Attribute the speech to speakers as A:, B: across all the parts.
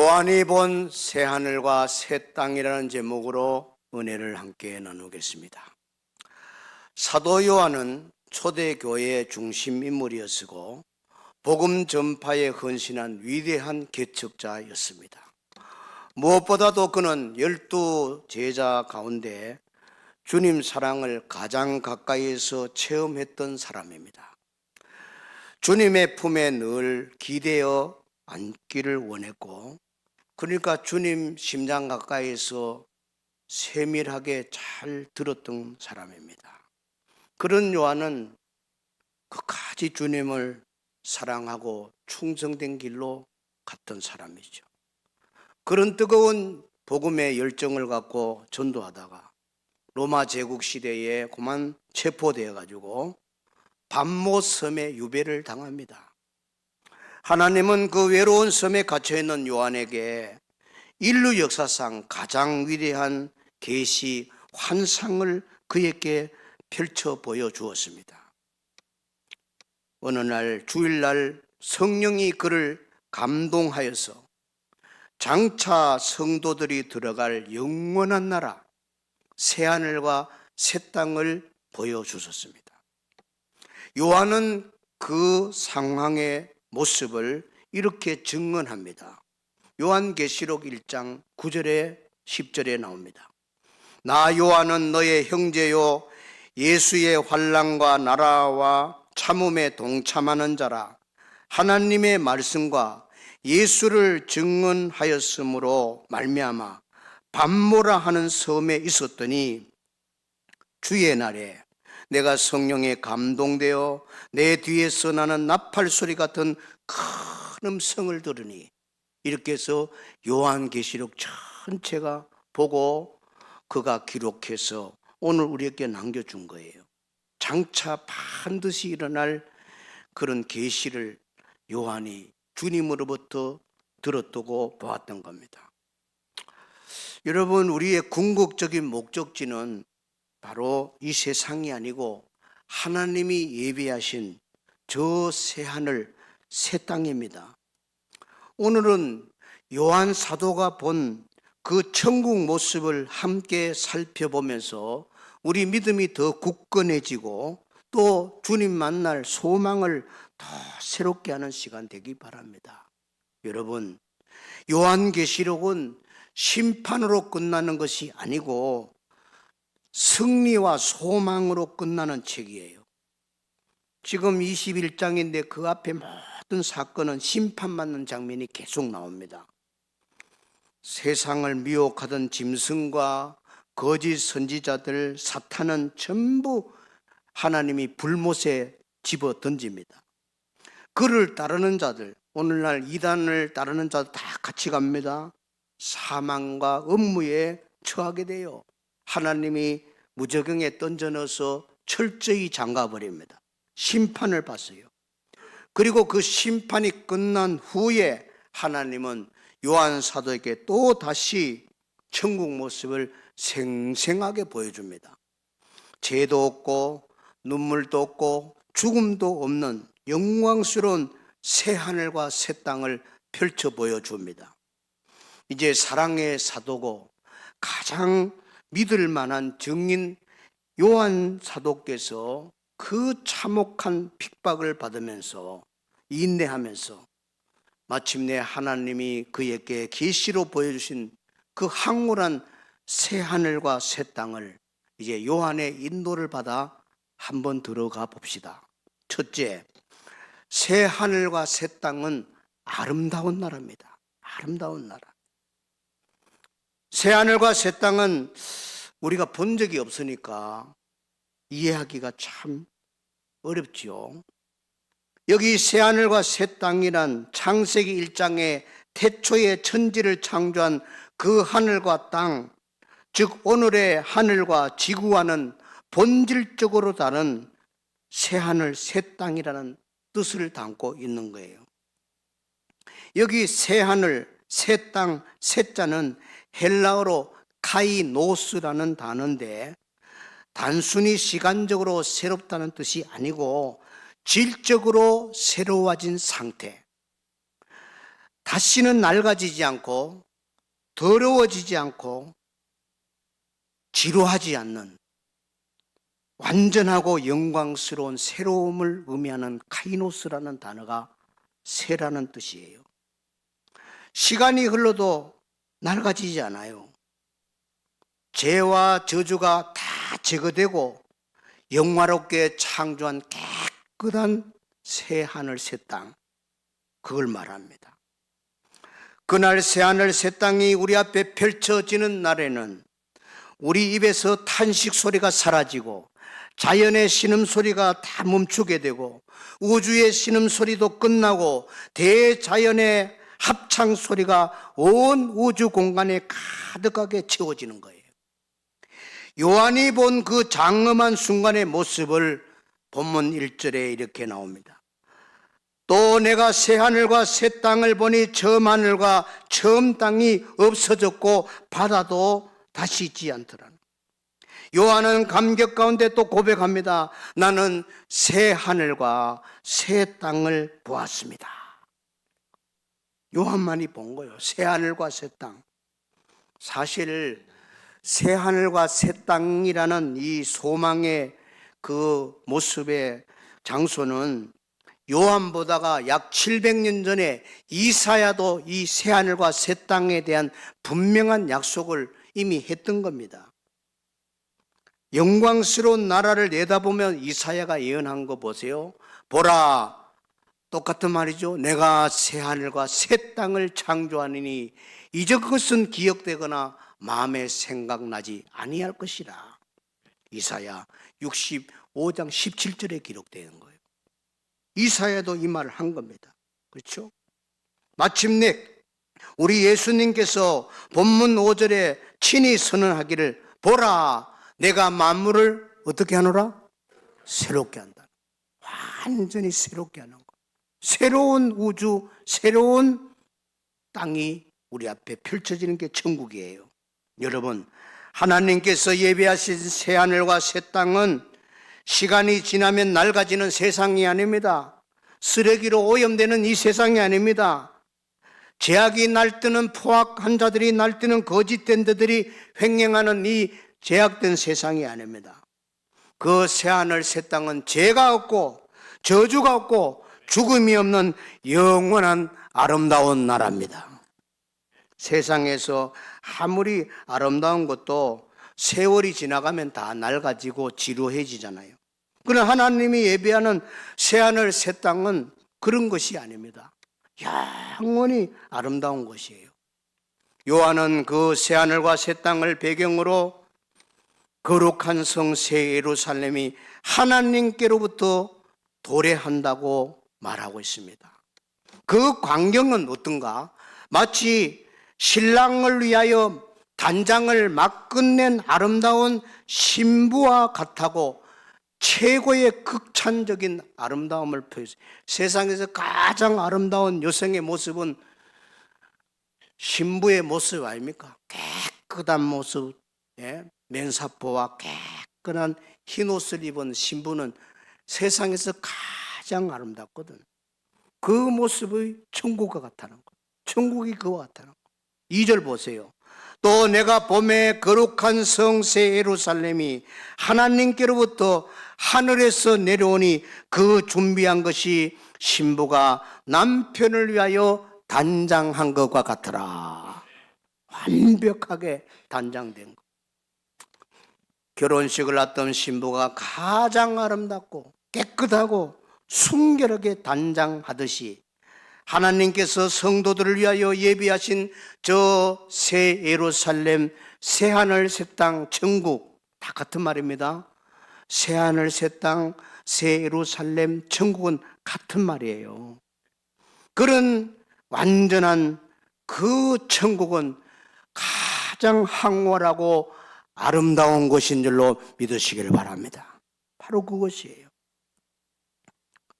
A: 요한이 본 새하늘과 새 땅이라는 제목으로 은혜를 함께 나누겠습니다. 사도 요한은 초대교회의 중심 인물이었고 복음 전파에 헌신한 위대한 개척자였습니다. 무엇보다도 그는 12 제자 가운데 주님 사랑을 가장 가까이에서 체험했던 사람입니다. 주님의 품에 늘 기대어 앉기를 원했고, 그러니까 주님 심장 가까이에서 세밀하게 잘 들었던 사람입니다. 그런 요한은 끝까지 주님을 사랑하고 충성된 길로 갔던 사람이죠. 그런 뜨거운 복음의 열정을 갖고 전도하다가 로마 제국 시대에 그만 체포되어 가지고 밤못 섬에 유배를 당합니다. 하나님은 그 외로운 섬에 갇혀있는 요한에게 인류 역사상 가장 위대한 계시 환상을 그에게 펼쳐 보여주었습니다. 어느 날 주일날 성령이 그를 감동하여서 장차 성도들이 들어갈 영원한 나라 새하늘과 새 땅을 보여주셨습니다. 요한은 그 상황의 모습을 이렇게 증언합니다. 요한계시록 1장 9절에 10절에 나옵니다. 나 요한은 너의 형제요 예수의 환난과 나라와 참음에 동참하는 자라. 하나님의 말씀과 예수를 증언하였으므로 말미암아 밤모라 하는 섬에 있었더니 주의 날에 내가 성령에 감동되어 내 뒤에서 나는 나팔 소리 같은 큰 음성을 들으니, 이렇게 해서 요한계시록 전체가 보고 그가 기록해서 오늘 우리에게 남겨준 거예요. 장차 반드시 일어날 그런 계시를 요한이 주님으로부터 들었다고 보았던 겁니다. 여러분, 우리의 궁극적인 목적지는 바로 이 세상이 아니고 하나님이 예비하신 저 새하늘 새 땅입니다. 오늘은 요한 사도가 본 그 천국 모습을 함께 살펴보면서 우리 믿음이 더 굳건해지고 또 주님 만날 소망을 더 새롭게 하는 시간 되기 바랍니다. 여러분, 요한계시록은 심판으로 끝나는 것이 아니고 승리와 소망으로 끝나는 책이에요. 지금 21장인데 그 앞에 모든 사건은 심판받는 장면이 계속 나옵니다. 세상을 미혹하던 짐승과 거짓 선지자들, 사탄은 전부 하나님이 불못에 집어 던집니다. 그를 따르는 자들, 오늘날 이단을 따르는 자들 다 같이 갑니다. 사망과 음무에 처하게 돼요. 하나님이 무저경에 던져 넣어서 철저히 잠가버립니다. 심판을 받어요. 그리고 그 심판이 끝난 후에 하나님은 요한 사도에게 또 다시 천국 모습을 생생하게 보여줍니다. 죄도 없고 눈물도 없고 죽음도 없는 영광스러운 새 하늘과 새 땅을 펼쳐 보여줍니다. 이제 사랑의 사도고 가장 믿을 만한 증인 요한 사도께서 그 참혹한 핍박을 받으면서 인내하면서 마침내 하나님이 그에게 계시로 보여주신 그 황홀한 새 하늘과 새 땅을 이제 요한의 인도를 받아 한번 들어가 봅시다. 첫째, 새 하늘과 새 땅은 아름다운 나라입니다. 아름다운 나라. 새 하늘과 새 땅은 우리가 본 적이 없으니까 이해하기가 참 어렵지요. 여기 새 하늘과 새 땅이란 창세기 1장에 태초에 천지를 창조한 그 하늘과 땅, 즉 오늘의 하늘과 지구와는 본질적으로 다른 새 하늘 새 땅이라는 뜻을 담고 있는 거예요. 여기 새 하늘 새 땅 새 자는 헬라어로 카이노스라는 단어인데 단순히 시간적으로 새롭다는 뜻이 아니고 질적으로 새로워진 상태, 다시는 낡아지지 않고 더러워지지 않고 지루하지 않는 완전하고 영광스러운 새로움을 의미하는 카이노스라는 단어가 새라는 뜻이에요. 시간이 흘러도 낡아지지 않아요. 죄와 저주가 다 제거되고 영화롭게 창조한 깨끗한 새 하늘 새 땅, 그걸 말합니다. 그날 새 하늘 새 땅이 우리 앞에 펼쳐지는 날에는 우리 입에서 탄식 소리가 사라지고 자연의 신음소리가 다 멈추게 되고 우주의 신음소리도 끝나고 대자연의 합창소리가 온 우주 공간에 가득하게 채워지는 거예요. 요한이 본 그 장엄한 순간의 모습을 본문 1절에 이렇게 나옵니다. 또 내가 새 하늘과 새 땅을 보니 처음 하늘과 처음 땅이 없어졌고 바다도 다시 있지 않더라. 요한은 감격 가운데 또 고백합니다. 나는 새 하늘과 새 땅을 보았습니다. 요한만이 본 거예요. 새 하늘과 새 땅. 사실 새 하늘과 새 땅이라는 이 소망의 그 모습의 장소는 요한보다가 약 700년 전에 이사야도 이 새 하늘과 새 땅에 대한 분명한 약속을 이미 했던 겁니다. 영광스러운 나라를 내다보면 이사야가 예언한 거 보세요. 보라, 똑같은 말이죠. 내가 새 하늘과 새 땅을 창조하느니 이제 그것은 기억되거나 마음에 생각나지 아니할 것이라. 이사야 65장 17절에 기록되는 거예요. 이사야도 이 말을 한 겁니다. 그렇죠? 마침내 우리 예수님께서 본문 5절에 친히 선언하기를 보라, 내가 만물을 어떻게 하노라? 새롭게 한다. 완전히 새롭게 하는 거. 새로운 우주, 새로운 땅이 우리 앞에 펼쳐지는 게 천국이에요. 여러분, 하나님께서 예비하신 새 하늘과 새 땅은 시간이 지나면 낡아지는 세상이 아닙니다. 쓰레기로 오염되는 이 세상이 아닙니다. 죄악이 날뛰는 포악한 자들이 날뛰는 거짓된 자들이 횡행하는 이 죄악된 세상이 아닙니다. 그 새하늘 새 땅은 죄가 없고 저주가 없고 죽음이 없는 영원한 아름다운 나라입니다. 세상에서 아무리 아름다운 것도 세월이 지나가면 다 낡아지고 지루해지잖아요. 그러나 하나님이 예비하는 새하늘 새 땅은 그런 것이 아닙니다. 영원히 아름다운 것이에요. 요한은 그 새하늘과 새 땅을 배경으로 거룩한 성 새 예루살렘이 하나님께로부터 도래한다고 말하고 있습니다. 그 광경은 어떤가? 마치 신랑을 위하여 단장을 막 끝낸 아름다운 신부와 같다고 최고의 극찬적인 아름다움을 표했어요. 세상에서 가장 아름다운 여성의 모습은 신부의 모습 아닙니까? 깨끗한 모습, 면사포와 깨끗한 흰 옷을 입은 신부는 세상에서 가장 아름답거든. 그 모습의 천국과 같다는 거. 천국이 그와 같다는 거. 2절 보세요. 또 내가 봄에 거룩한 성새 예루살렘이 하나님께로부터 하늘에서 내려오니 그 준비한 것이 신부가 남편을 위하여 단장한 것과 같더라. 완벽하게 단장된 것. 결혼식을 앞둔 신부가 가장 아름답고 깨끗하고 순결하게 단장하듯이 하나님께서 성도들을 위하여 예비하신 저 새 예루살렘, 새 하늘, 새 땅, 천국 다 같은 말입니다. 새 하늘, 새 땅, 새 예루살렘, 천국은 같은 말이에요. 그런 완전한 그 천국은 가장 황홀하고 아름다운 것인 줄로 믿으시기를 바랍니다. 바로 그것이에요.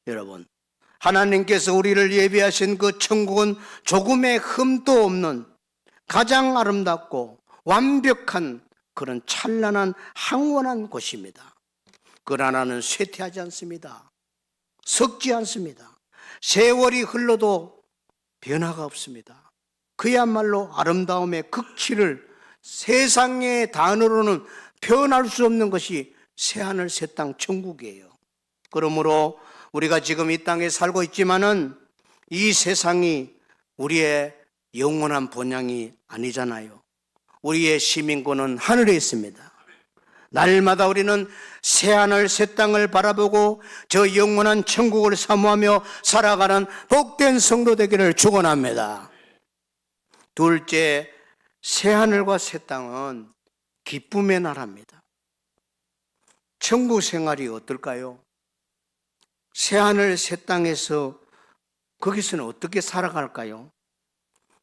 A: 여러분, 하나님께서 우리를 예비하신 그 천국은 조금의 흠도 없는 가장 아름답고 완벽한 그런 찬란한 황홀한 곳입니다. 그러나는 쇠퇴하지 않습니다. 썩지 않습니다. 세월이 흘러도 변화가 없습니다. 그야말로 아름다움의 극치를 세상의 단어로는 표현할 수 없는 것이 새하늘 새 땅 천국이에요. 그러므로 우리가 지금 이 땅에 살고 있지만은 이 세상이 우리의 영원한 본향이 아니잖아요. 우리의 시민권은 하늘에 있습니다. 날마다 우리는 새하늘 새 땅을 바라보고 저 영원한 천국을 사모하며 살아가는 복된 성도 되기를 축원합니다. 둘째, 새하늘과 새 땅은 기쁨의 나라입니다. 천국 생활이 어떨까요? 새하늘 새 땅에서 거기서는 어떻게 살아갈까요?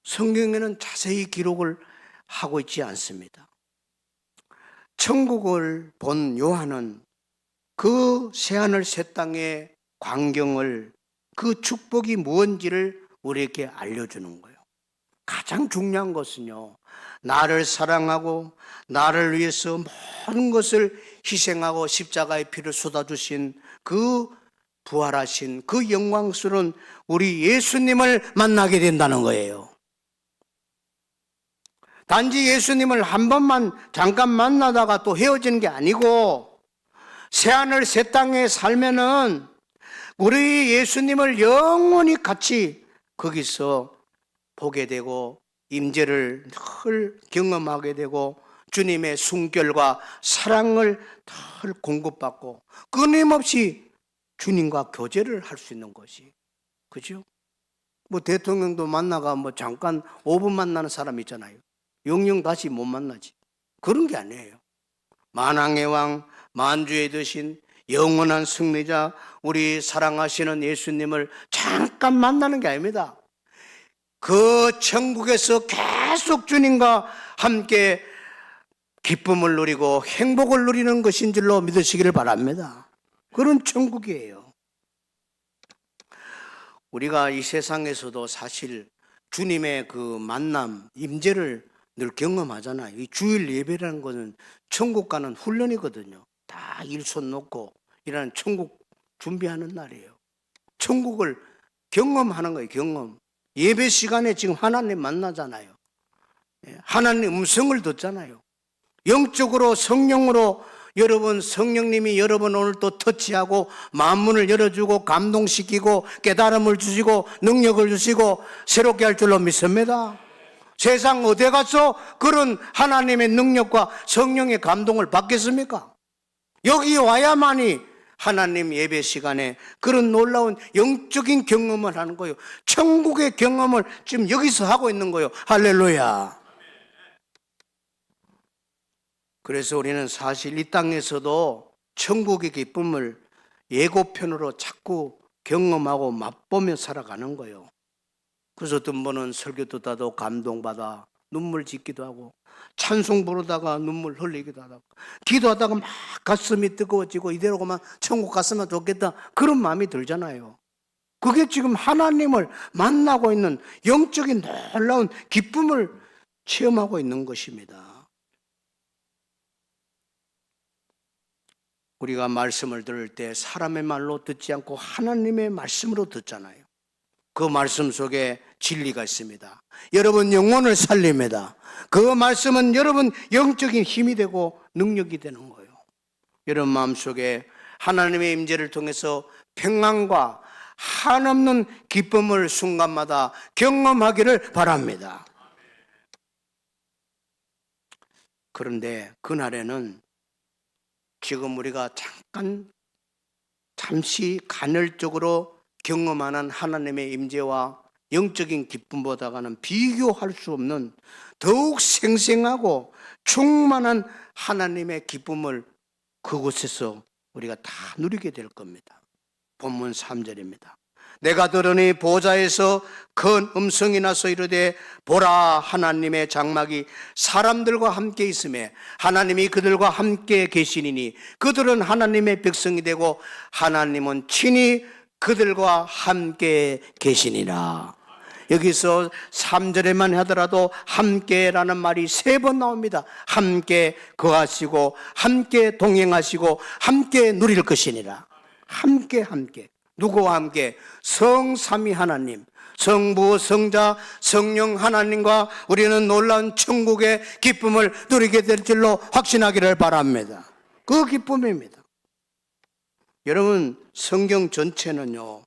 A: 성경에는 자세히 기록을 하고 있지 않습니다. 천국을 본 요한은 그 새하늘 새 땅의 광경을, 그 축복이 무엇인지를 우리에게 알려주는 거예요. 가장 중요한 것은요, 나를 사랑하고 나를 위해서 모든 것을 희생하고 십자가의 피를 쏟아주신 그 부활하신 그 영광스러운 우리 예수님을 만나게 된다는 거예요. 단지 예수님을 한 번만 잠깐 만나다가 또 헤어지는 게 아니고 새하늘 새 땅에 살면은 우리 예수님을 영원히 같이 거기서 보게 되고 임재를 늘 경험하게 되고 주님의 순결과 사랑을 늘 공급받고 끊임없이 주님과 교제를 할 수 있는 것이, 그죠? 뭐 대통령도 만나가 뭐 잠깐 5분 만나는 사람 있잖아요. 영영 다시 못 만나지. 그런 게 아니에요. 만왕의 왕, 만주의 되신 영원한 승리자, 우리 사랑하시는 예수님을 잠깐 만나는 게 아닙니다. 그 천국에서 계속 주님과 함께 기쁨을 누리고 행복을 누리는 것인 줄로 믿으시기를 바랍니다. 그런 천국이에요. 우리가 이 세상에서도 사실 주님의 그 만남, 임재를 늘 경험하잖아요. 이 주일 예배라는 것은 천국 가는 훈련이거든요. 다 일손 놓고 이라는 천국 준비하는 날이에요. 천국을 경험하는 거예요. 경험. 예배 시간에 지금 하나님 만나잖아요. 하나님 음성을 듣잖아요. 영적으로 성령으로 여러분, 성령님이 여러분 오늘 또 터치하고 만문을 열어주고 감동시키고 깨달음을 주시고 능력을 주시고 새롭게 할 줄로 믿습니다. 세상 어디 가서 그런 하나님의 능력과 성령의 감동을 받겠습니까? 여기 와야만이 하나님 예배 시간에 그런 놀라운 영적인 경험을 하는 거예요. 천국의 경험을 지금 여기서 하고 있는 거예요. 할렐루야. 그래서 우리는 사실 이 땅에서도 천국의 기쁨을 예고편으로 자꾸 경험하고 맛보며 살아가는 거예요. 그래서 어떤 분은 설교 듣다도 감동받아 눈물 짓기도 하고, 찬송 부르다가 눈물 흘리기도 하고, 기도하다가 막 가슴이 뜨거워지고 이대로만 천국 갔으면 좋겠다, 그런 마음이 들잖아요. 그게 지금 하나님을 만나고 있는 영적인 놀라운 기쁨을 체험하고 있는 것입니다. 우리가 말씀을 들을 때 사람의 말로 듣지 않고 하나님의 말씀으로 듣잖아요. 그 말씀 속에 진리가 있습니다. 여러분 영혼을 살립니다. 그 말씀은 여러분 영적인 힘이 되고 능력이 되는 거예요. 여러분 마음속에 하나님의 임재를 통해서 평안과 한없는 기쁨을 순간마다 경험하기를 바랍니다. 그런데 그날에는 지금 우리가 잠시 간헐적으로 경험하는 하나님의 임재와 영적인 기쁨보다는 비교할 수 없는 더욱 생생하고 충만한 하나님의 기쁨을 그곳에서 우리가 다 누리게 될 겁니다. 본문 3절입니다. 내가 들으니 보좌에서 큰 음성이 나서 이르되 보라, 하나님의 장막이 사람들과 함께 있으며 하나님이 그들과 함께 계시니니 그들은 하나님의 백성이 되고 하나님은 친히 그들과 함께 계시니라. 여기서 3절에만 하더라도 함께라는 말이 3번 나옵니다. 함께 거하시고 함께 동행하시고 함께 누릴 것이니라. 함께. 누구와 함께? 성삼위 하나님, 성부, 성자, 성령 하나님과 우리는 놀라운 천국의 기쁨을 누리게 될 줄로 확신하기를 바랍니다. 그 기쁨입니다. 여러분, 성경 전체는요,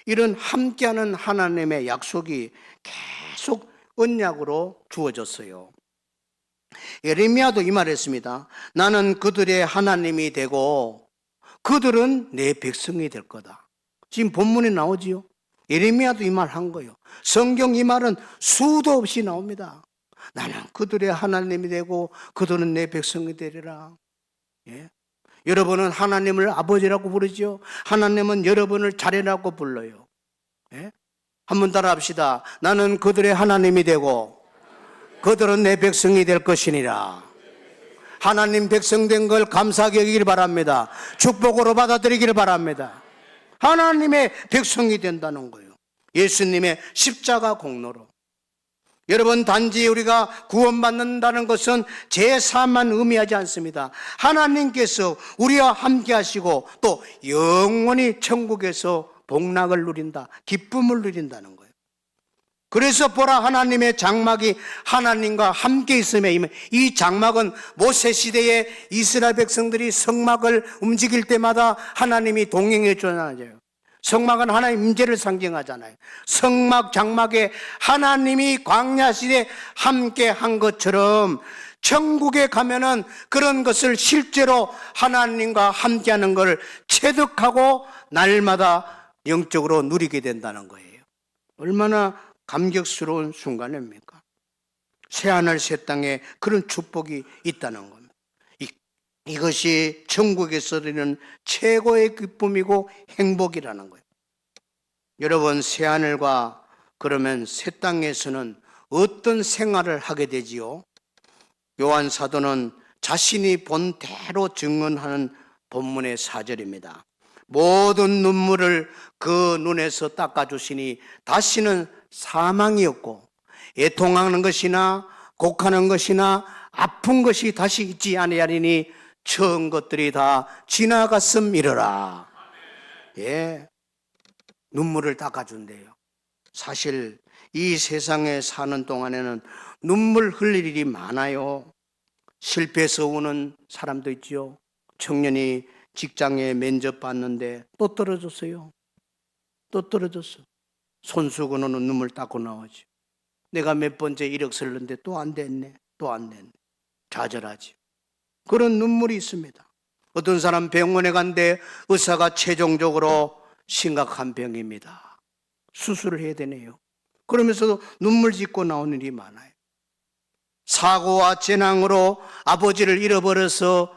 A: 이런 함께하는 하나님의 약속이 계속 언약으로 주어졌어요. 예레미야도 이 말했습니다. 나는 그들의 하나님이 되고 그들은 내 백성이 될 거다. 지금 본문에 나오지요. 예레미야도 이 말 한 거예요. 성경 이 말은 수도 없이 나옵니다. 나는 그들의 하나님이 되고 그들은 내 백성이 되리라. 예? 여러분은 하나님을 아버지라고 부르죠. 하나님은 여러분을 자녀라고 불러요. 예? 한번 따라 합시다. 나는 그들의 하나님이 되고 그들은 내 백성이 될 것이니라. 하나님 백성 된 걸 감사하게 여기길 바랍니다. 축복으로 받아들이기를 바랍니다. 하나님의 백성이 된다는 거예요. 예수님의 십자가 공로로. 여러분, 단지 우리가 구원받는다는 것은 제사만 의미하지 않습니다. 하나님께서 우리와 함께 하시고 또 영원히 천국에서 복락을 누린다, 기쁨을 누린다는 거예요. 그래서 보라, 하나님의 장막이 하나님과 함께 있음에 이 장막은 모세 시대에 이스라엘 백성들이 성막을 움직일 때마다 하나님이 동행해 주잖아요. 성막은 하나님 임재를 상징하잖아요. 성막, 장막에 하나님이 광야 시대에 함께 한 것처럼 천국에 가면은 그런 것을 실제로 하나님과 함께하는 걸 체득하고 날마다 영적으로 누리게 된다는 거예요. 얼마나 감격스러운 순간입니까? 새하늘 새 땅에 그런 축복이 있다는 겁니다. 이것이 천국에서 드리는 최고의 기쁨이고 행복이라는 거예요. 여러분, 새하늘과 그러면 새 땅에서는 어떤 생활을 하게 되지요? 요한 사도는 자신이 본 대로 증언하는 본문의 4절입니다. 모든 눈물을 그 눈에서 닦아주시니 다시는 사망이 없고 애통하는 것이나 곡하는 것이나 아픈 것이 다시 있지 아니하리니 처음 것들이 다 지나갔음이러라. 예, 눈물을 닦아준대요. 사실 이 세상에 사는 동안에는 눈물 흘릴 일이 많아요. 실패해서 우는 사람도 있죠. 청년이 직장에 면접 봤는데 또 떨어졌어요. 또 떨어졌어. 손수건으로 눈물 닦고 나오지. 내가 몇 번째 이력 쓸는데 또 안 됐네. 또 안 됐네. 좌절하지. 그런 눈물이 있습니다. 어떤 사람 병원에 간데 의사가 최종적으로 심각한 병입니다. 수술을 해야 되네요. 그러면서도 눈물 짓고 나오는 일이 많아요. 사고와 재난으로 아버지를 잃어버려서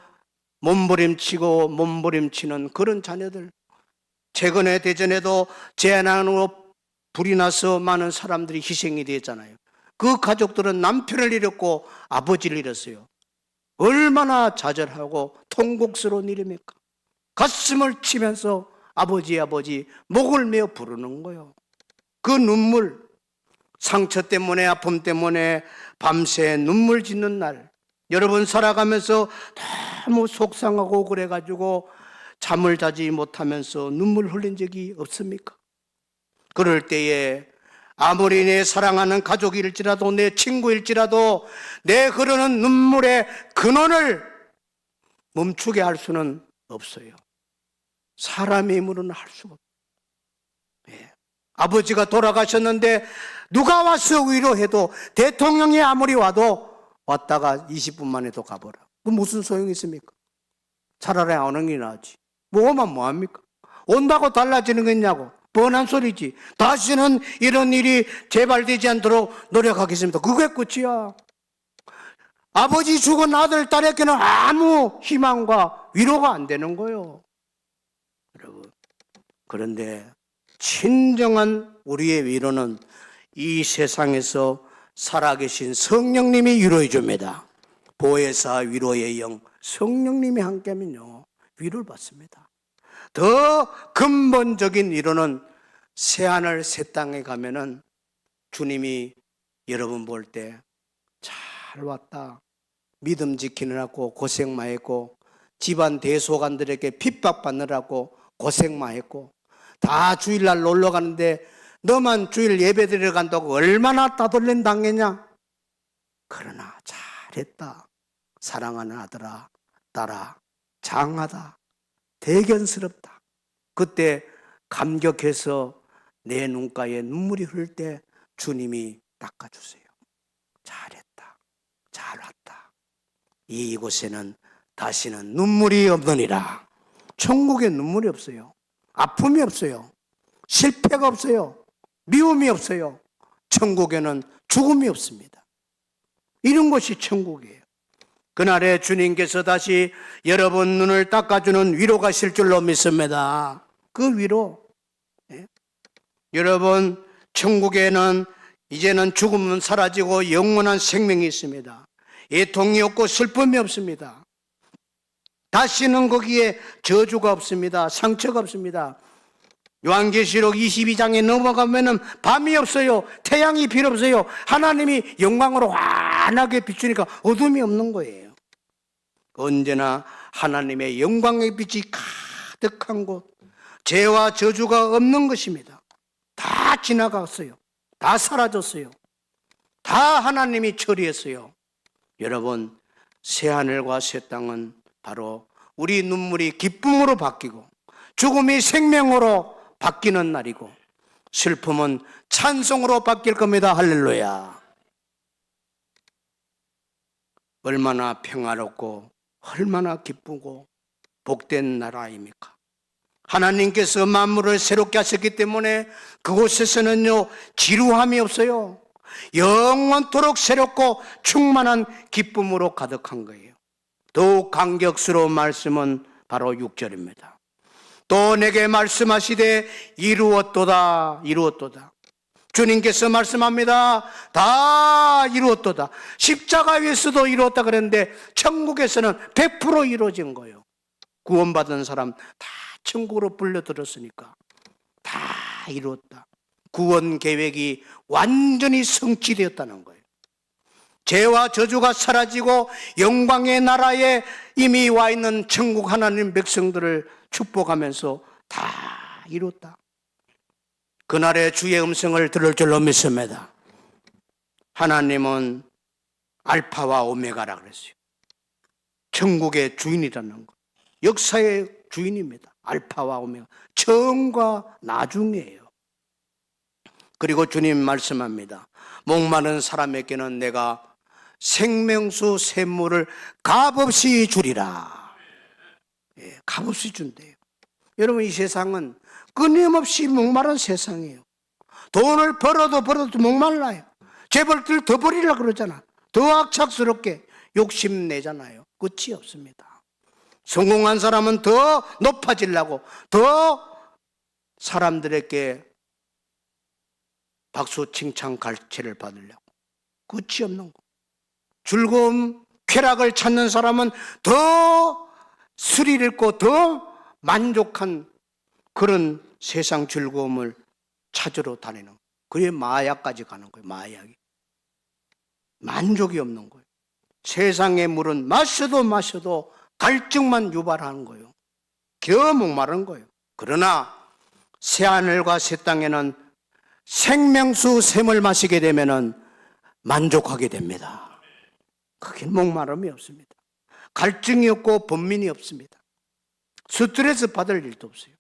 A: 몸부림치는 그런 자녀들. 최근에 대전에도 재난으로 불이 나서 많은 사람들이 희생이 됐잖아요. 그 가족들은 남편을 잃었고 아버지를 잃었어요. 얼마나 좌절하고 통곡스러운 일입니까? 가슴을 치면서 아버지 아버지 목을 메어 부르는 거예요. 그 눈물, 상처 때문에 아픔 때문에 밤새 눈물 짓는 날, 여러분 살아가면서 너무 속상하고 그래가지고 잠을 자지 못하면서 눈물 흘린 적이 없습니까? 그럴 때에 아무리 내 사랑하는 가족일지라도 내 친구일지라도 내 흐르는 눈물의 근원을 멈추게 할 수는 없어요. 사람의 힘으로는 할 수가 없어요. 예. 아버지가 돌아가셨는데 누가 와서 위로해도, 대통령이 아무리 와도 왔다가 20분 만에도 가버려. 그 무슨 소용이 있습니까? 차라리 안 오는 게 나았지. 뭐 오면 뭐합니까? 온다고 달라지는 거냐고. 뻔한 소리지. 다시는 이런 일이 재발되지 않도록 노력하겠습니다. 그게 끝이야. 아버지 죽은 아들, 딸에게는 아무 희망과 위로가 안 되는 거예요. 여러분, 그런데 진정한 우리의 위로는 이 세상에서 살아계신 성령님이 위로해 줍니다. 보혜사 위로의 영, 성령님이 함께하면요 위로를 받습니다. 더 근본적인 위로는 새하늘 새 땅에 가면은 주님이 여러분 볼 때 잘 왔다, 믿음 지키느라고 고생 많이 했고, 집안 대소관들에게 핍박받느라고 고생 많이 했고, 다 주일날 놀러 가는데 너만 주일 예배 드리러 간다고 얼마나 따돌림 당했냐? 그러나 잘했다. 사랑하는 아들아, 딸아, 장하다. 대견스럽다. 그때 감격해서 내 눈가에 눈물이 흐를 때 주님이 닦아주세요. 잘했다. 잘 왔다. 이곳에는 다시는 눈물이 없느니라. 천국에 눈물이 없어요. 아픔이 없어요. 실패가 없어요. 미움이 없어요. 천국에는 죽음이 없습니다. 이런 것이 천국이에요. 그날에 주님께서 다시 여러분 눈을 닦아주는 위로가 있을 줄로 믿습니다. 그 위로. 여러분, 천국에는 이제는 죽음은 사라지고 영원한 생명이 있습니다. 애통이 없고 슬픔이 없습니다. 다시는 거기에 저주가 없습니다. 상처가 없습니다. 요한계시록 22장에 넘어가면은 밤이 없어요. 태양이 필요 없어요. 하나님이 영광으로 환하게 비추니까 어둠이 없는 거예요. 언제나 하나님의 영광의 빛이 가득한 곳, 죄와 저주가 없는 것입니다. 다 지나갔어요. 다 사라졌어요. 다 하나님이 처리했어요. 여러분, 새하늘과 새 땅은 바로 우리 눈물이 기쁨으로 바뀌고 죽음이 생명으로 바뀌는 날이고 슬픔은 찬송으로 바뀔 겁니다. 할렐루야. 얼마나 평화롭고 얼마나 기쁘고 복된 나라입니까? 하나님께서 만물을 새롭게 하셨기 때문에 그곳에서는요 지루함이 없어요. 영원토록 새롭고 충만한 기쁨으로 가득한 거예요. 더욱 감격스러운 말씀은 바로 6절입니다. 또 내게 말씀하시되 이루었도다. 이루었도다. 주님께서 말씀합니다. 다 이루었도다. 십자가에서도 이루었다 그랬는데 천국에서는 100% 이루어진 거예요. 구원받은 사람 다 천국으로 불려들었으니까 다 이루었다. 구원 계획이 완전히 성취되었다는 거예요. 죄와 저주가 사라지고 영광의 나라에 이미 와 있는 천국 하나님 백성들을 축복하면서 다 이뤘다. 그날의 주의 음성을 들을 줄로 믿습니다. 하나님은 알파와 오메가라 그랬어요. 천국의 주인이라는 것, 역사의 주인입니다. 알파와 오메가, 처음과 나중이에요. 그리고 주님 말씀합니다. 목마른 사람에게는 내가 생명수 샘물을 값없이 주리라. 예, 값없이 준대요. 여러분, 이 세상은 끊임없이 목마른 세상이에요. 돈을 벌어도 목말라요. 재벌들 더 벌이려고 그러잖아. 더 악착스럽게 욕심내잖아요. 끝이 없습니다. 성공한 사람은 더 높아지려고, 더 사람들에게 박수, 칭찬, 갈채를 받으려고. 끝이 없는 거. 즐거움, 쾌락을 찾는 사람은 더 스릴 있고 더 만족한 그런 세상 즐거움을 찾으러 다니는 거예요. 그게 마약까지 가는 거예요. 마약이. 만족이 없는 거예요. 세상의 물은 마셔도 갈증만 유발하는 거예요. 겨 목마른 거예요. 그러나 새하늘과 새 땅에는 생명수 샘을 마시게 되면은 만족하게 됩니다. 그게 목마름이 없습니다. 갈증이 없고 번민이 없습니다. 스트레스 받을 일도 없어요.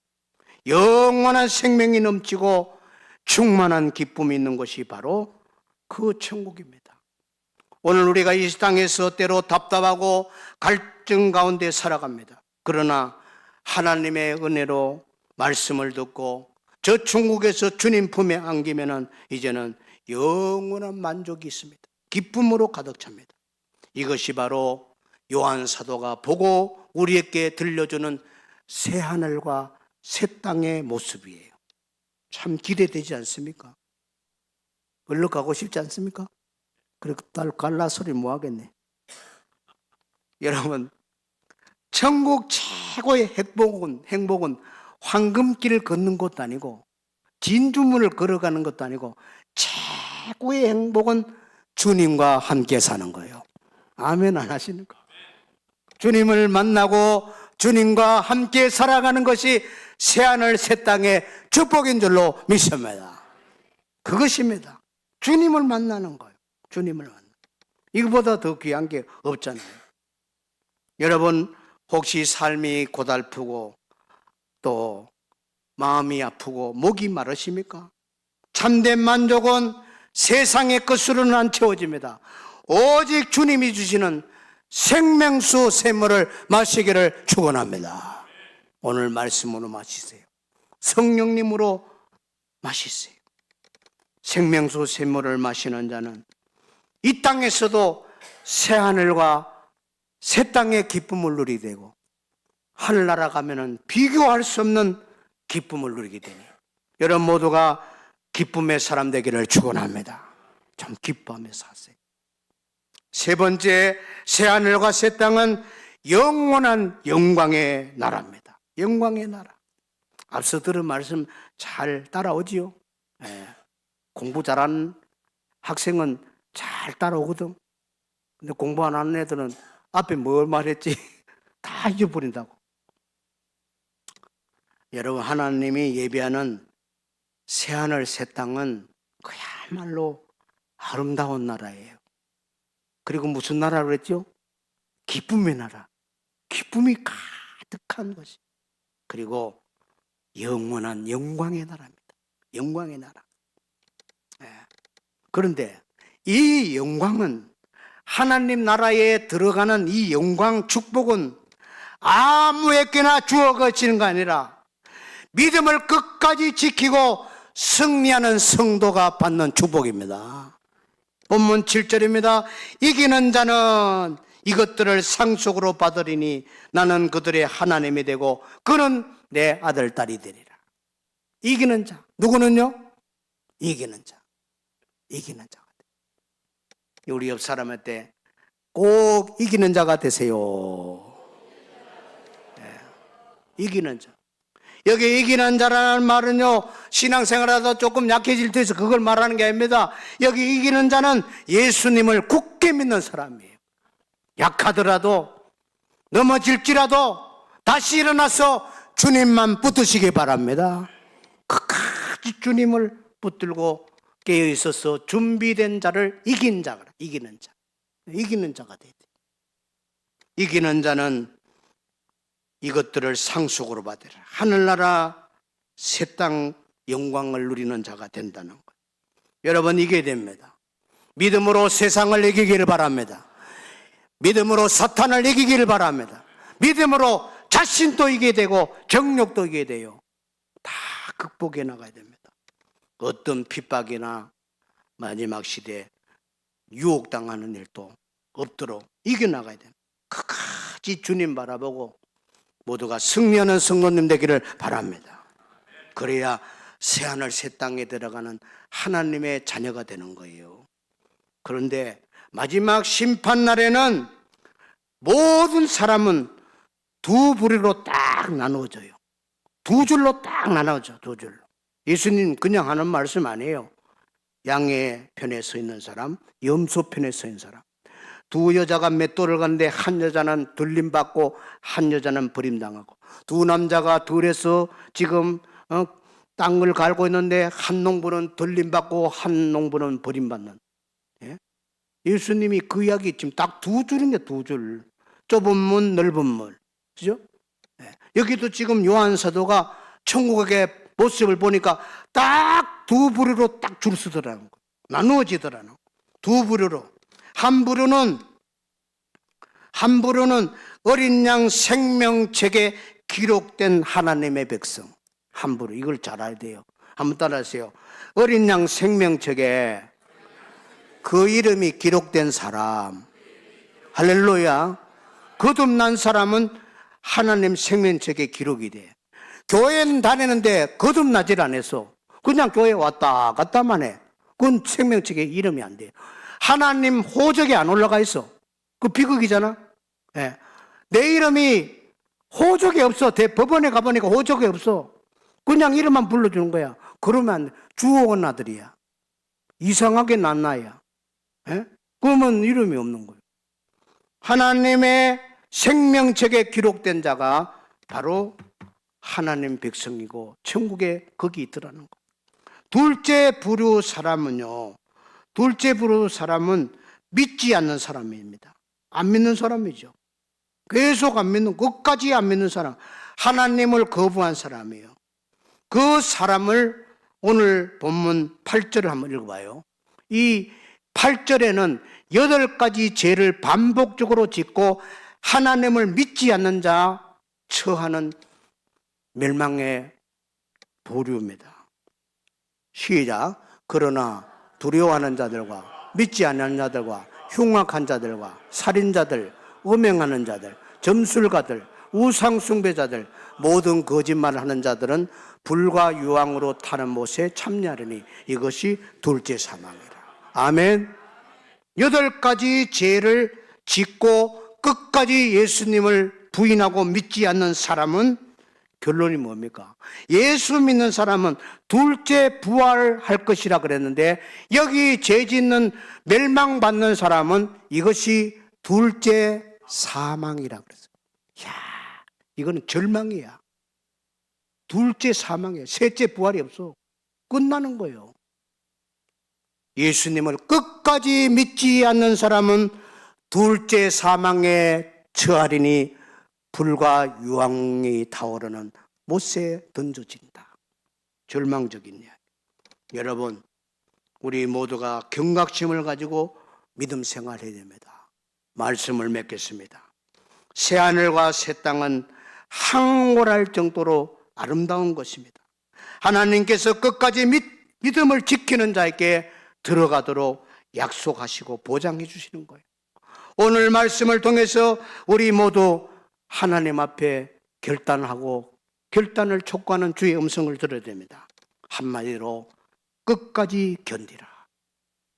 A: 영원한 생명이 넘치고 충만한 기쁨이 있는 것이 바로 그 천국입니다. 오늘 우리가 이 땅에서 때로 답답하고 갈증 가운데 살아갑니다. 그러나 하나님의 은혜로 말씀을 듣고 저 천국에서 주님 품에 안기면은 이제는 영원한 만족이 있습니다. 기쁨으로 가득 찹니다. 이것이 바로 요한 사도가 보고 우리에게 들려주는 새 하늘과 새 땅의 모습이에요. 참 기대되지 않습니까? 얼른 가고 싶지 않습니까? 그래, 딸 갈라 소리 뭐 하겠네. 여러분, 천국 최고의 행복은 황금길을 걷는 것도 아니고 진주문을 걸어가는 것도 아니고 최고의 행복은 주님과 함께 사는 거예요. 아멘 안 하시는가? 주님을 만나고 주님과 함께 살아가는 것이 새하늘 새 땅의 축복인 줄로 믿습니다. 그것입니다. 주님을 만나는 거예요. 주님을 만나는 거예요. 이거보다 더 귀한 게 없잖아요. 여러분 혹시 삶이 고달프고 또 마음이 아프고 목이 마르십니까? 참된 만족은 세상의 것으로는 안 채워집니다. 오직 주님이 주시는 생명수 샘물을 마시기를 축원합니다. 오늘 말씀으로 마시세요. 성령님으로 마시세요. 생명수 샘물을 마시는 자는 이 땅에서도 새하늘과 새 땅의 기쁨을 누리게 되고 하늘나라 가면은 비교할 수 없는 기쁨을 누리게 되니 여러분 모두가 기쁨의 사람 되기를 축원합니다. 좀 기뻐하며 사세요. 세 번째, 새하늘과 새 땅은 영원한 영광의 나라입니다. 영광의 나라. 앞서 들은 말씀 잘 따라오지요? 네. 공부 잘하는 학생은 잘 따라오거든. 근데 공부 안 하는 애들은 앞에 뭘 말했지 다 잊어버린다고. 여러분 하나님이 예비하는 새하늘 새 땅은 그야말로 아름다운 나라예요. 그리고 무슨 나라라고 그랬죠? 기쁨의 나라. 기쁨이 가득한 것이. 그리고 영원한 영광의 나라입니다. 영광의 나라. 그런데 이 영광은 하나님 나라에 들어가는 이 영광 축복은 아무에게나 주어지는 거 아니라 믿음을 끝까지 지키고 승리하는 성도가 받는 축복입니다. 본문 7절입니다. 이기는 자는 이것들을 상속으로 받으리니 나는 그들의 하나님이 되고 그는 내 아들 딸이 되리라. 이기는 자. 누구는요? 이기는 자. 이기는 자가 돼요. 우리 옆 사람한테 꼭 이기는 자가 되세요. 네. 이기는 자. 여기 이기는 자라는 말은요, 신앙생활하다 조금 약해질 때 해서 그걸 말하는 게 아닙니다. 여기 이기는 자는 예수님을 굳게 믿는 사람이에요. 약하더라도 넘어질지라도 다시 일어나서 주님만 붙드시기 바랍니다. 끝까지 주님을 붙들고 깨어 있어서 준비된 자를 이긴 자가, 이기는 자. 이기는 자가 돼야 돼요. 이기는 자는 이것들을 상속으로 받으라. 하늘나라 새 땅 영광을 누리는 자가 된다는 거예요. 여러분 이겨야 됩니다. 믿음으로 세상을 이기기를 바랍니다. 믿음으로 사탄을 이기기를 바랍니다. 믿음으로 자신도 이기게 되고 정욕도 이기게 돼요. 다 극복해 나가야 됩니다. 어떤 핍박이나 마지막 시대에 유혹당하는 일도 없도록 이겨나가야 됩니다. 끝까지 주님 바라보고 모두가 승리하는 성도님 되기를 바랍니다. 그래야 새하늘 새 땅에 들어가는 하나님의 자녀가 되는 거예요. 그런데 마지막 심판날에는 모든 사람은 두 부류로 딱 나누어져요. 두 줄로 딱 나누어져. 두 줄로. 예수님 그냥 하는 말씀 아니에요. 양의 편에 서 있는 사람, 염소 편에 서 있는 사람. 두 여자가 맷돌을 가는데 한 여자는 들림받고 한 여자는 버림당하고, 두 남자가 들에서 지금 땅을 갈고 있는데 한 농부는 들림받고 한 농부는 버림받는. 예? 예수님이 그 이야기 지금 딱 두 줄인데 두 줄. 좁은 문, 넓은 문. 그죠? 예. 여기도 지금 요한 사도가 천국의 모습을 보니까 딱 두 부류로 딱 줄 서더라는 거예요. 나누어지더라는 거예요. 두 부류로. 한 부류는 어린 양 생명책에 기록된 하나님의 백성. 한 부류. 이걸 잘 알아야 돼요. 한번 따라하세요. 어린 양 생명책에 그 이름이 기록된 사람. 할렐루야. 거듭난 사람은 하나님 생명책에 기록이 돼. 교회는 다니는데 거듭나질 않아서 그냥 교회 왔다 갔다만 해. 그건 생명책에 이름이 안 돼요. 하나님 호적에 안 올라가 있어. 그 비극이잖아. 네. 내 이름이 호적에 없어. 대법원에 가보니까 호적에 없어. 그냥 이름만 불러주는 거야. 그러면 주옥은 아들이야. 이상하게 난 나야. 네? 그러면 이름이 없는 거예요. 하나님의 생명책에 기록된 자가 바로 하나님 백성이고 천국에 거기 있더라는 거. 둘째 부류 사람은요, 둘째 부류 사람은 믿지 않는 사람입니다. 안 믿는 사람이죠. 계속 안 믿는, 끝까지 안 믿는 사람, 하나님을 거부한 사람이에요. 그 사람을 오늘 본문 8절을 한번 읽어봐요. 이 8절에는 8가지 죄를 반복적으로 짓고 하나님을 믿지 않는 자 처하는 멸망의 부류입니다. 시작. 그러나 두려워하는 자들과 믿지 않는 자들과 흉악한 자들과 살인자들, 음행하는 자들, 점술가들, 우상숭배자들, 모든 거짓말을 하는 자들은 불과 유황으로 타는 못에 참여하리니 이것이 둘째 사망이라. 아멘. 8가지 죄를 짓고 끝까지 예수님을 부인하고 믿지 않는 사람은 결론이 뭡니까? 예수 믿는 사람은 둘째 부활할 것이라 그랬는데, 여기 죄 짓는 멸망받는 사람은 이것이 둘째 사망이라 그랬어요. 이야, 이거는 절망이야. 둘째 사망이야. 셋째 부활이 없어. 끝나는 거예요. 예수님을 끝까지 믿지 않는 사람은 둘째 사망에 처하리니 불과 유황이 타오르는 못에 던져진다. 절망적인 이야기. 여러분, 우리 모두가 경각심을 가지고 믿음 생활해야 됩니다. 말씀을 맺겠습니다. 새하늘과 새 땅은 황홀할 정도로 아름다운 것입니다. 하나님께서 끝까지 믿음을 지키는 자에게 들어가도록 약속하시고 보장해 주시는 거예요. 오늘 말씀을 통해서 우리 모두 하나님 앞에 결단하고 결단을 촉구하는 주의 음성을 들어야 됩니다. 한마디로 끝까지 견디라.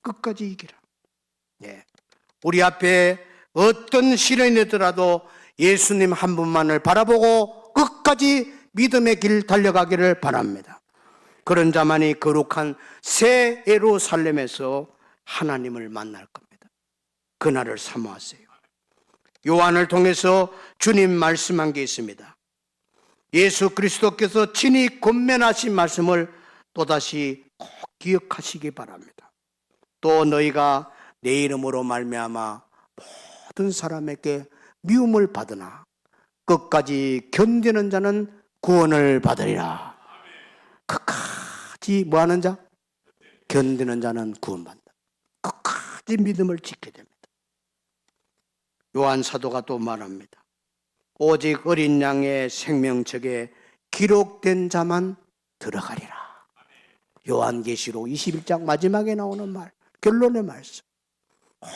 A: 끝까지 이기라. 네. 우리 앞에 어떤 시련이 오더라도 예수님 한 분만을 바라보고 끝까지 믿음의 길 달려가기를 바랍니다. 그런 자만이 거룩한 새 예루살렘에서 하나님을 만날 겁니다. 그날을 사모하세요. 요한을 통해서 주님 말씀한 게 있습니다. 예수 그리스도께서 친히 권면하신 말씀을 또다시 꼭 기억하시기 바랍니다. 또 너희가 내 이름으로 말미암아 모든 사람에게 미움을 받으나 끝까지 견디는 자는 구원을 받으리라. 끝까지 뭐하는 자? 견디는 자는 구원받는다. 끝까지 믿음을 지켜야 됩니다. 요한 사도가 또 말합니다. 오직 어린 양의 생명책에 기록된 자만 들어가리라. 요한계시록 21장 마지막에 나오는 말, 결론의 말씀.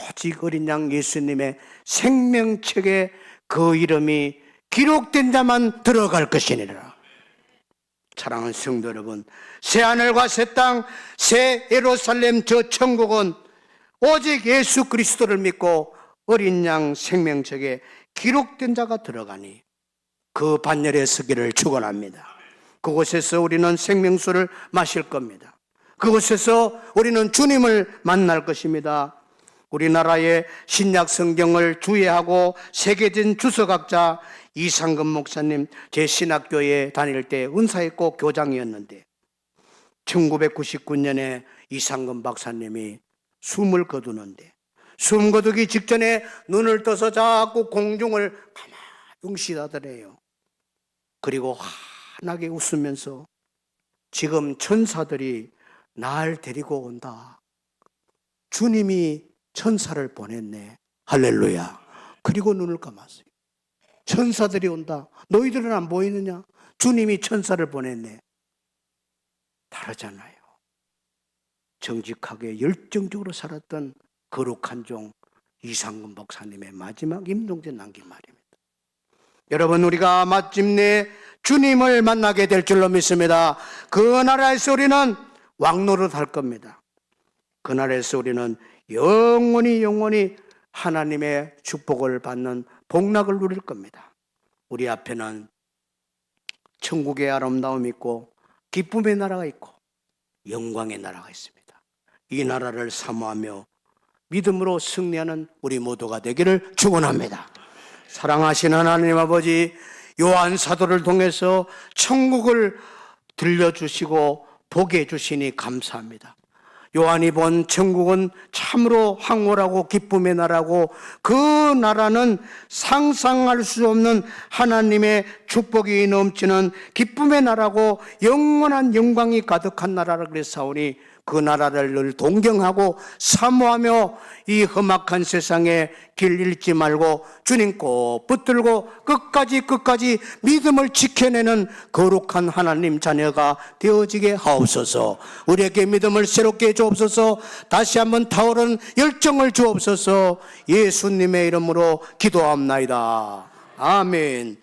A: 오직 어린 양 예수님의 생명책에 그 이름이 기록된 자만 들어갈 것이니라. 사랑하는 성도 여러분, 새하늘과 새 땅, 새 예루살렘 저 천국은 오직 예수 그리스도를 믿고 어린 양 생명책에 기록된 자가 들어가니 그 반열에 서기를 축원합니다. 그곳에서 우리는 생명수를 마실 겁니다. 그곳에서 우리는 주님을 만날 것입니다. 우리나라의 신약 성경을 주예하고 새겨진 주석학자 이상금 목사님, 제 신학교에 다닐 때 은사했고 교장이었는데 1999년에 이상금 박사님이 숨을 거두는데 숨 거두기 직전에 눈을 떠서 자꾸 공중을 가만히 응시하더래요. 그리고 환하게 웃으면서 지금 천사들이 날 데리고 온다. 주님이 천사를 보냈네. 할렐루야. 그리고 눈을 감았어요. 천사들이 온다. 너희들은 안 보이느냐? 주님이 천사를 보냈네. 다르잖아요. 정직하게 열정적으로 살았던 거룩한 종 이상금 목사님의 마지막 임종제 남긴 말입니다. 여러분, 우리가 마침내 주님을 만나게 될 줄로 믿습니다. 그 나라에서 우리는 왕노릇 할 겁니다. 그 나라에서 우리는 영원히 하나님의 축복을 받는 복락을 누릴 겁니다. 우리 앞에는 천국의 아름다움이 있고 기쁨의 나라가 있고 영광의 나라가 있습니다. 이 나라를 사모하며 믿음으로 승리하는 우리 모두가 되기를 축원합니다. 사랑하신 하나님 아버지, 요한 사도를 통해서 천국을 들려주시고 보게 해주시니 감사합니다. 요한이 본 천국은 참으로 황홀하고 기쁨의 나라고, 그 나라는 상상할 수 없는 하나님의 축복이 넘치는 기쁨의 나라고 영원한 영광이 가득한 나라라 그랬사오니, 그 나라를 늘 동경하고 사모하며 이 험악한 세상에 길 잃지 말고 주님 꼭 붙들고 끝까지 믿음을 지켜내는 거룩한 하나님 자녀가 되어지게 하옵소서. 우리에게 믿음을 새롭게 주옵소서. 다시 한번 타오르는 열정을 주옵소서. 예수님의 이름으로 기도합나이다. 아멘.